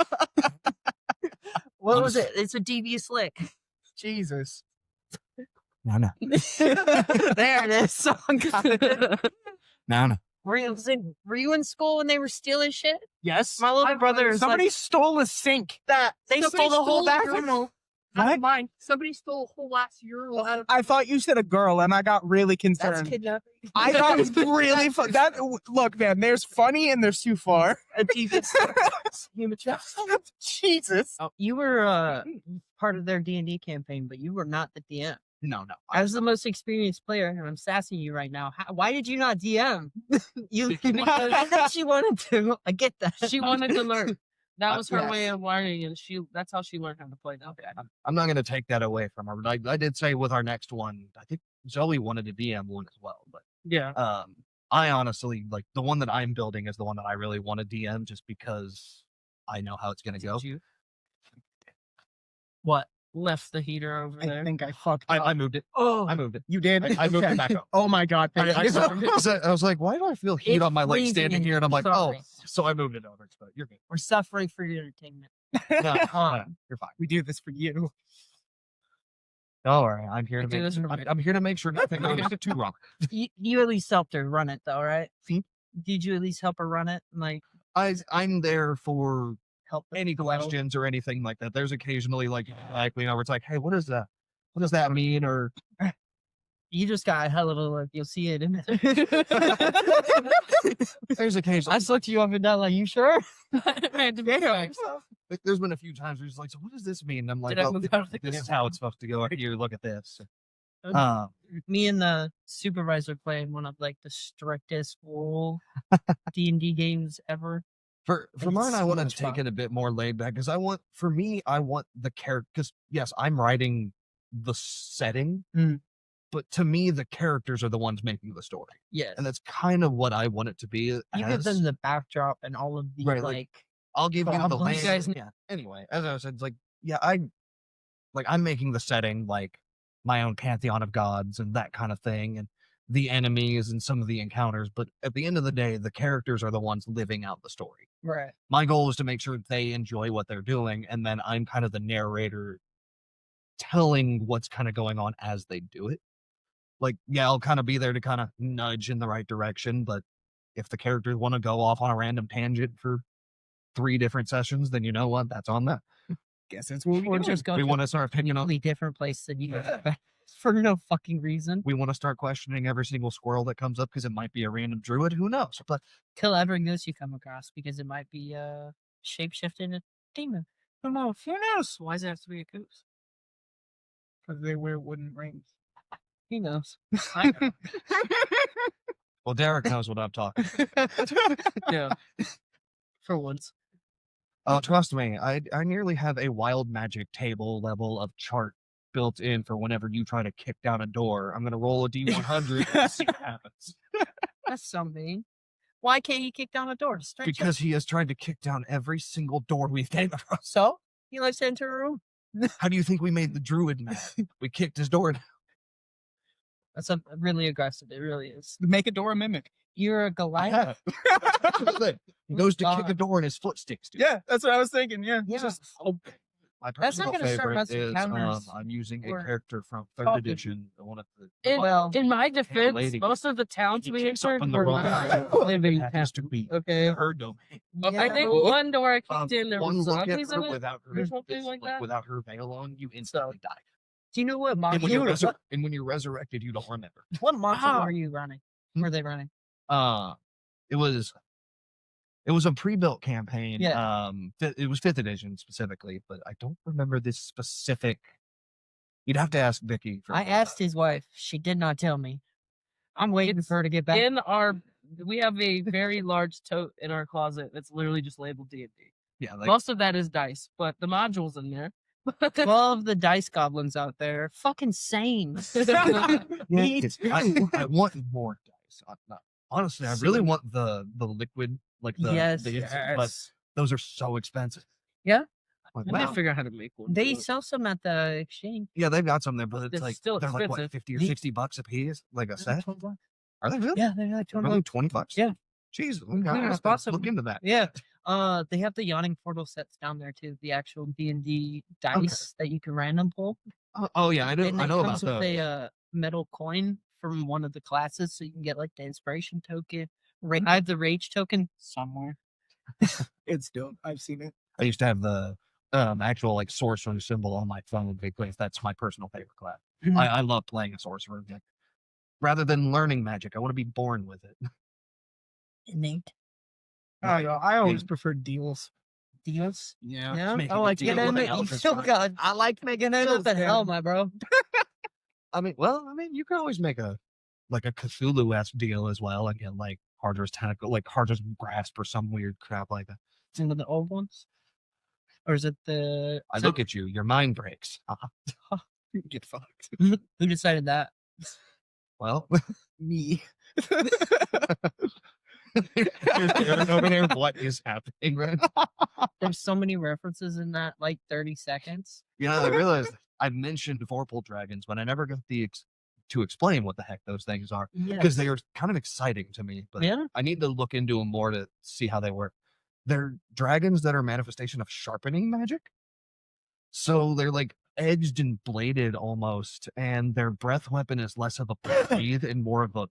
What was Honest- it? It's a devious lick. Jesus. no. There it is. Someone got it. No. Were you in school when they were stealing shit? Yes. My little brother is Somebody like stole a sink. that. They Somebody stole the whole stole a bathroom. urinal out What? of mine. Somebody stole a whole last urinal out of I thought you said a girl, and I got really That's concerned. kidnapping. I thought it was really fun. Look, man. There's funny and there's too far. A devious human trafficking. Jesus. You were part of their D&D campaign, but you were not the DM. No. As the most experienced player, and I'm sassing you right now. Why did you not DM? I know she wanted to. I get that. She wanted to learn. That was her Yes. way of learning, and that's how she learned how to play. Okay. I'm not going to take that away from her. But I did say with our next one, I think Zoe wanted to DM one as well. But Yeah. I honestly, like, the one that I'm building is the one that I really want to DM just because I know how it's going to go. Did you? What? Left the heater over I there. think I fucked I up. moved it. Oh, I moved it. You did? I moved it Okay. back up. Oh my god. I thank you. was like, why do I feel heat It's on my leg freezing standing in here? And I'm here. like, oh, Sorry. so I moved it over. So you're good. we're suffering for your entertainment. No, you're fine. We do this for you. Don't worry. I'm here I to do make. this for I'm here to make sure nothing goes too wrong. You at least helped her run it, though, right? Hmm? Did you at least help her run it? Like, I'm there for help her any flow? questions or anything like that. There's occasionally like where it's like, hey, what is that? What does that mean? Or You just got a hell of a look. You'll see it in it. there's occasionally I just looked you up and down like, you sure? I had to be facts. like, there's been a few times where it's like, so what does this mean? And I'm like, Did I oh, move out of the this is how it's supposed to go. Here, look at this. Uh, Me and the supervisor played one of like the strictest rule D&D games ever. For It's mine, I so want to much take fun. it a bit more laid back because I want the character. Because yes, I'm writing the setting, Mm. but to me, the characters are the ones making the story, Yes. and that's kind of what I want it to be. You give as- them the backdrop and all of the Right, like I'll give you the problems. land. You guys- Yeah. Anyway, as I said, it's like, yeah, I'm making the setting like my own pantheon of gods and that kind of thing, and the enemies and some of the encounters. But at the end of the day, the characters are the ones living out the story. right. My goal is to make sure they enjoy what they're doing, and then I'm kind of the narrator telling what's kind of going on as they do it. Like, yeah, I'll kind of be there to kind of nudge in the right direction, but if the characters want to go off on a random tangent for 3 different sessions, then you know what? That's on them. Guess that's what Or we do. just go We to want to start a picking up. completely different place than you expect. for no fucking reason. We want to start questioning every single squirrel that comes up because it might be a random druid. Who knows? But Kill every goose you come across because it might be shapeshifted a demon. Who knows? Who knows? Why does it have to be a goose? Because they wear wooden rings. He knows. I know. well, Derek knows what I'm talking. Yeah. For once. Oh, trust me, I nearly have a wild magic table level of chart built in for whenever you try to kick down a door. I'm gonna roll a D100 and see what happens. That's something. Why can't he kick down a door? Straight Because he has tried to kick down every single door we've came across. so he likes to enter a room. How do you think we made the druid mad? We kicked his door down. That's really aggressive. It really is. Make a door a mimic. You're a Goliath. He goes to kick a God. door and his foot sticks to it. Yeah, that's what I was thinking. Yeah. Yeah. Just My That's not personal gonna start favorite messing is counters I'm using a or character from 3rd talking. edition. One of the In, Well, in my defense, lady, most of the towns he we kicks entered up on the were wrong not side. living That has to towns. be okay. her domain. I think one door I kicked in, there One was look at zombies in her it. without or her, something like that. without her veil on, you instantly die. Do you know what And monster? when, and when you're resurrected, you don't remember. What monster Ah. were you running? Were they running? It was a pre-built campaign. Yeah. It was 5th edition specifically, but I don't remember this specific. You'd have to ask Vicky. I asked his wife. She did not tell me. I'm waiting for her to get back. We have a very large tote in our closet that's literally just labeled D&D. Yeah, like Most of that is dice, but the modules in there. 12 of the dice goblins out there are fucking sane. yeah, Me I want more dice. Honestly, I really want the liquid, like the yes, the instant, yes. but those are so expensive. Yeah? Like, I wow. need to figure out how to make one. They but- sell some at the exchange. Yeah, they've got some there, but it's It's like still they're like what, expensive. 50 or They- $60 a piece, like a set. Are they really? Yeah, they're like They're 20 only $20. Yeah. Jeez, Mhm, okay, it's I'll awesome. look into that. Yeah. They have the yawning portal sets down there too. The actual D&D dice that you can random pull. Oh yeah, I know. And I it know about comes with those. a metal coin from one of the classes, so you can get like the inspiration token. I have the rage token somewhere. it's dope. I've seen it. I used to have the actual like sorcerer symbol on my phone because that's my personal favorite class. Mhm. I love playing a sorcerer. Like, rather than learning magic, I want to be born with it. Innate Oh, yeah, I always prefer deals. deals. Yeah. Yeah, making I a like deal making with it. an elephant Oh front. God, I like making what deals. the hell, man. my bro? I mean, you can always make a Cthulhu-esque deal as well and get like Harder's tentacle, like Harder's grasp or some weird crap like that. Some of the old ones, or is it the? I look at you, your mind breaks. Get fucked. Who decided that? Well, Me. over there, what is happening, right? There's so many references in that like 30 seconds. Yeah, I realized I mentioned Vorpal dragons, but I never got to explain what the heck those things are because they are kind of exciting to me. But Yeah. I need to look into them more to see how they work. They're dragons that are manifestation of sharpening magic. So they're like edged and bladed almost, and their breath weapon is less of a breathe and more of a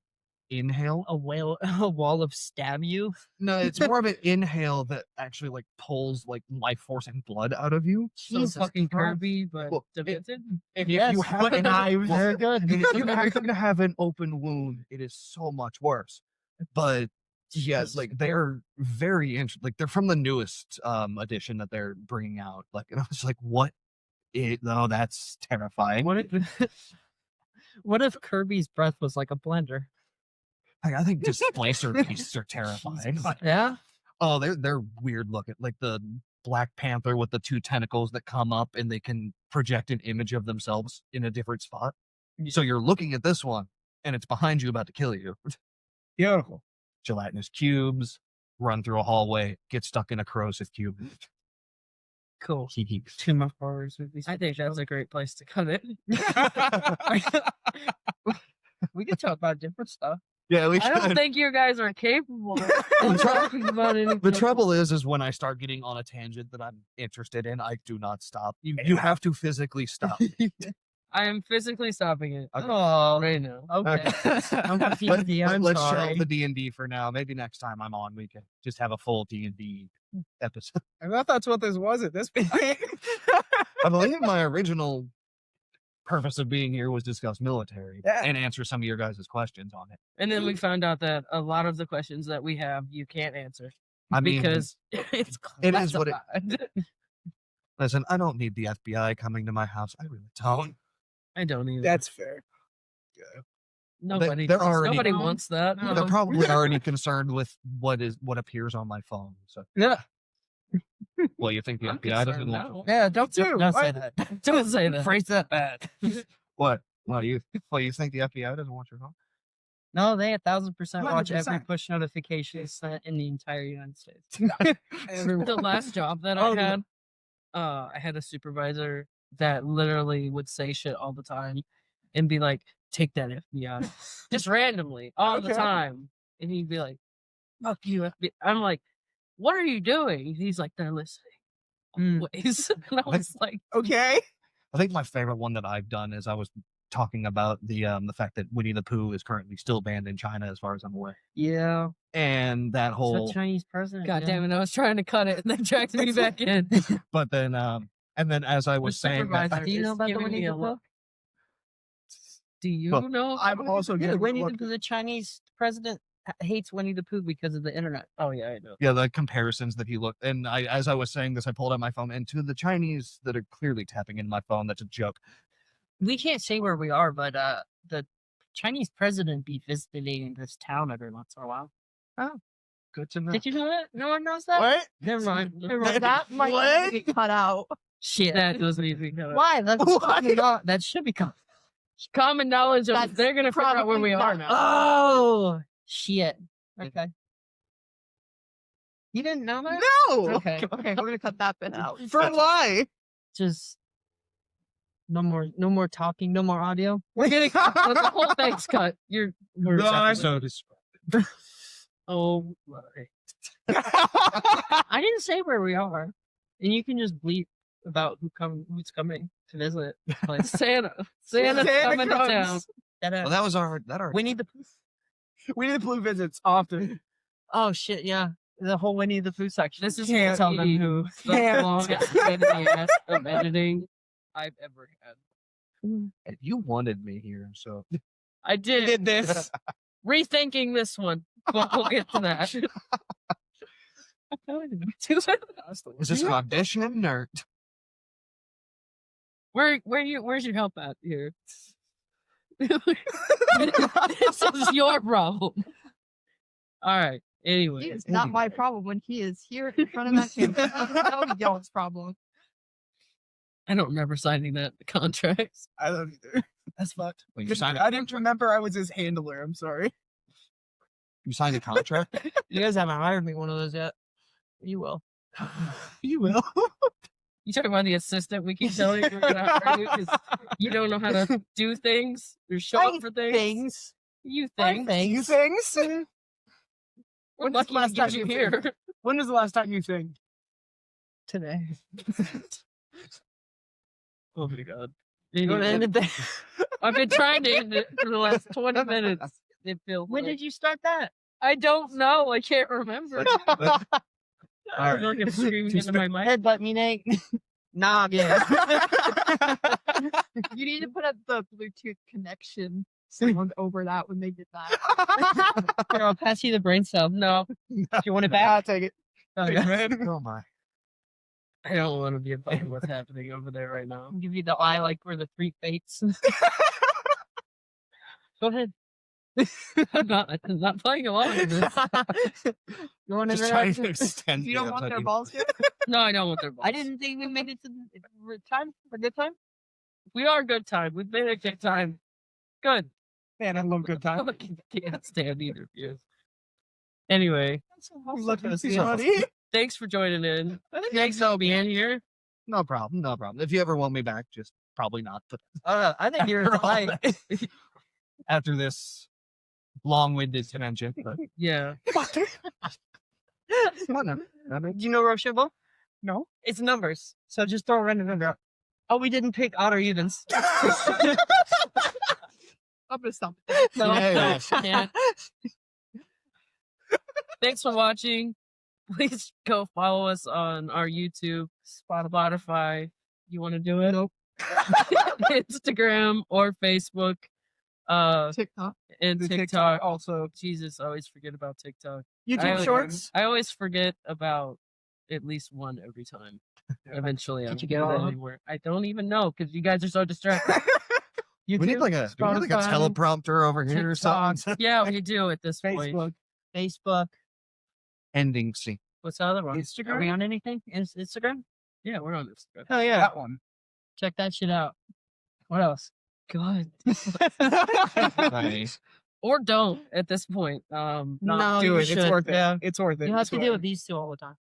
inhale. a wall of stab you. No, it's more of an inhale that actually like pulls like life force and blood out of you. So Jesus fucking Christ. Kirby, but Well, demented. If Yes, you have but knives well, are good. and if you happen to have an open wound, it is so much worse. But yes, Jesus. like they're very interesting. Like they're from the newest edition that they're bringing out. Like, and I was like, what? No, that's terrifying. What if Kirby's breath was like a blender? Like, I think displacer beasts are terrifying. Like, Yeah. oh, they're weird looking. Like the Black Panther with the 2 tentacles that come up and they can project an image of themselves in a different spot. So you're looking at this one and it's behind you about to kill you. Beautiful. Gelatinous cubes, run through a hallway, get stuck in a corrosive cube. Cool. Hee Two more horrors movies. I think that's a great place to cut it. We could talk about different stuff. Yeah, we I don't should. think you guys are capable of talking about anything. The trouble is when I start getting on a tangent that I'm interested in, I do not stop. You have to physically stop. I am physically stopping it. Okay. Oh, Right now. okay. I'm confused. Let's sorry. shelve the D&D for now. Maybe next time I'm on, we can just have a full D&D episode. I thought that's what this was at this point. I believe my original purpose of being here was discuss military Yeah. and answer some of your guys' questions on it. And then we found out that a lot of the questions that we have, you can't answer I mean, because it's it is what it- classified. listen, I don't need the FBI coming to my house. I really don't. I don't even. That's fair. Nobody. they're already- Nobody wants that. No. They're probably already concerned with what appears on my phone. So, Yeah. well, you think the I'm FBI doesn't concerned want now. Yeah, don't Don't say What? that. Don't say that. phrase that bad. what? Well, you think the FBI doesn't want your phone? No, they 1,000% watch every 100%. push notification sent in the entire United States. The last job that I Oh, had, I had a supervisor that literally would say shit all the time and be like, "Take that FBI," just randomly all the Okay. time, and he'd be like, "Fuck you, FBI." I'm like, "What are you doing?" He's like, "They're listening." Mm. Always. And I was like, Okay. I think my favorite one that I've done is I was talking about the fact that Winnie the Pooh is currently still banned in China, as far as I'm aware, Yeah. and that So whole. Chinese president. "God yeah. damn it!" I was trying to cut it, and they dragged me back in. But then, and then as I was saying, that, supervisor Do you know is about the giving Winnie me the a Pooh? look. Do you Well, know? I'm also Yeah, getting Winnie looked- the Chinese president hates Winnie the Pooh because of the internet. Oh yeah, I know. yeah, the comparisons that he looked, and as I was saying this, I pulled out my phone, and to the Chinese that are clearly tapping into my phone, that's a joke. We can't say where we are, but the Chinese president be visiting this town every once in a while. Good to know. Did you know that? No one knows that? What? Never mind. Never mind. That might What? get cut out. Shit. That doesn't even know. Why? That's Why? that should be common. Common knowledge of That's they're gonna figure out where probably we are not- now. Oh shit. Okay. You didn't know that? No. Okay. Okay, we're gonna cut that bit out. For why? Just no more talking, no more audio. We're gonna the whole thing's cut. You're we're So oh my. I didn't say where we are. And you can just bleep about who's coming to visit. Like Santa's Santa coming to comes. town. well, that was our Winnie the Pooh. Winnie the Pooh visits often. Oh shit, yeah. The whole Winnie the Pooh section. This is Can't gonna tell them be- who the can't. longest pain in the ass of editing I've ever had. and you wanted me here, so I He did did this. rethinking this one, but we'll get to that. is this an audition or? Where's your help at here? This is your problem. All right. Anyway, It's not my problem when he is here in front of that camera. That was y'all's problem. I don't remember signing that contract. I don't either. That's fucked. Wait, you signed I didn't remember I was his handler. I'm sorry. You signed a contract? You guys haven't hired me one of those yet. You will. You will. You talking about the assistant we keep telling you we're gonna hire you because you don't know how to do things or show up for things. You think? You things? We're When's lucky the to last get time you you here. When was the last time you sang? Today. Oh my god. You wanna end it there? I've been trying to end it for the last 20 minutes. It feels When like. did you start that? I don't know. I can't remember. All I right. feel like I'm screaming into my mic. Headbutt me, Nate. Nah, yeah. You need to put up the Bluetooth connection sound over that when they did that. Here, I'll pass you the brain cell. No, Do you want it I'll back? take it. Oh, Thanks, yeah. man. Oh my! I don't want to be a part of what's happening over there right now. I'll give you the eye like we're the three fates. Go ahead. I'm not playing along with this. You want to Just trying interact? to extend. You don't the want their fucking- balls here? No, I don't want their balls. I didn't think we made it to the time. A good time. We are a good time. We've made a good time. Good. Man, I love good time. I can't stand either of you. Anyway, Look at See, buddy. thanks for joining in. Thanks for being here. No problem. No problem. If you ever want me back, just probably not. But I think you're right. after this long-winded convention, but Yeah. whatever. Do you know Rochambeau? No. It's numbers. So just throw a random number out. Oh, we didn't pick odd or evens. I'm gonna stop. No, Yeah, no, yeah. Thanks for watching. Please go follow us on our YouTube, Spotify. You want to do it? Nope. Instagram or Facebook, TikTok. and The TikTok. also. Jesus, I always forget about TikTok. YouTube I- Shorts. I always forget about at least one every time. Eventually, I'm you get all of 'em? anywhere. I don't even know because you guys are so distracted. We need like a Spotify, teleprompter over here or TikTok, something. Yeah, we do at this point. Facebook. Facebook. Ending scene. What's the other one? Are we Instagram? on anything? Instagram? Yeah, we're on Instagram. Hell yeah. That one. Check that shit out. What else? God. Nice. Or don't at this point. No, Do you it. It's should, worth it. yeah. It's worth it. You have It's to worth deal it. with these two all the time.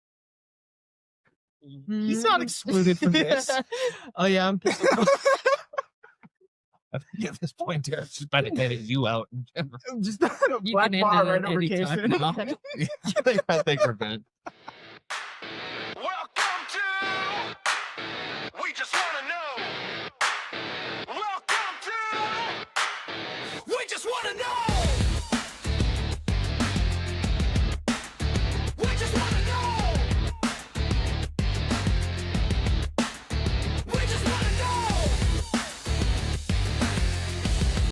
He's not excluded from this. Oh yeah, I'm pissed. I think at this point, Derek's just about to edit you out. Just a You black can bar end right it over anytime Kason. now. I think we're good. Welcome to We Just Wanna Know. Welcome to We Just Wanna Know.